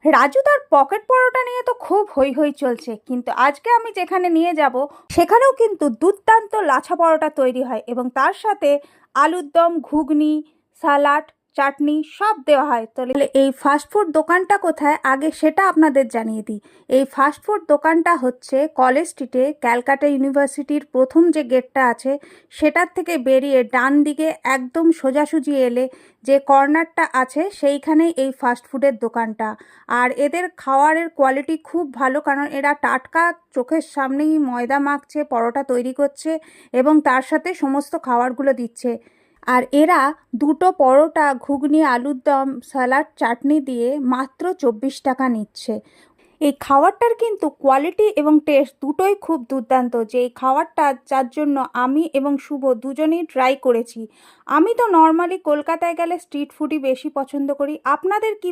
রাজু তার পকেট পরোটা নিয়ে তো খুব হই হই চলছে, কিন্তু আজকে আমি যেখানে নিয়ে যাব সেখানেও কিন্তু দুর্দান্ত লাছা পরোটা তৈরি হয় এবং তার সাথে আলুর দম, ঘুগনি, সালাড, চাটনি সব দেওয়া হয়। তাহলে এই ফাস্টফুড দোকানটা কোথায় আগে সেটা আপনাদের জানিয়ে দিই। এই ফাস্টফুড দোকানটা হচ্ছে কলেজ স্ট্রিটে, ক্যালকাটা ইউনিভার্সিটির প্রথম যে গেটটা আছে সেটার থেকে বেরিয়ে ডান দিকে একদম সোজাসুজি এলে যে কর্নারটা আছে সেইখানেই এই ফাস্টফুডের দোকানটা। আর এদের খাওয়ারের কোয়ালিটি খুব ভালো, কারণ এরা টাটকা চোখের সামনেই ময়দা মাখছে, পরোটা তৈরি করছে এবং তার সাথে সমস্ত খাবারগুলো দিচ্ছে। আর এরা দুটো পরোটা, ঘুগনি, আলুর দম, স্যালাড, চাটনি দিয়ে মাত্র 24 টাকা নিচ্ছে। এই খাবারটার কিন্তু কোয়ালিটি এবং টেস্ট দুটোই খুব দুর্দান্ত। যে এই খাবারটা যার জন্য আমি এবং শুভ দুজনেই ট্রাই করেছি। আমি তো নর্মালি কলকাতায় গেলে স্ট্রিট ফুডই বেশি পছন্দ করি। আপনাদের কি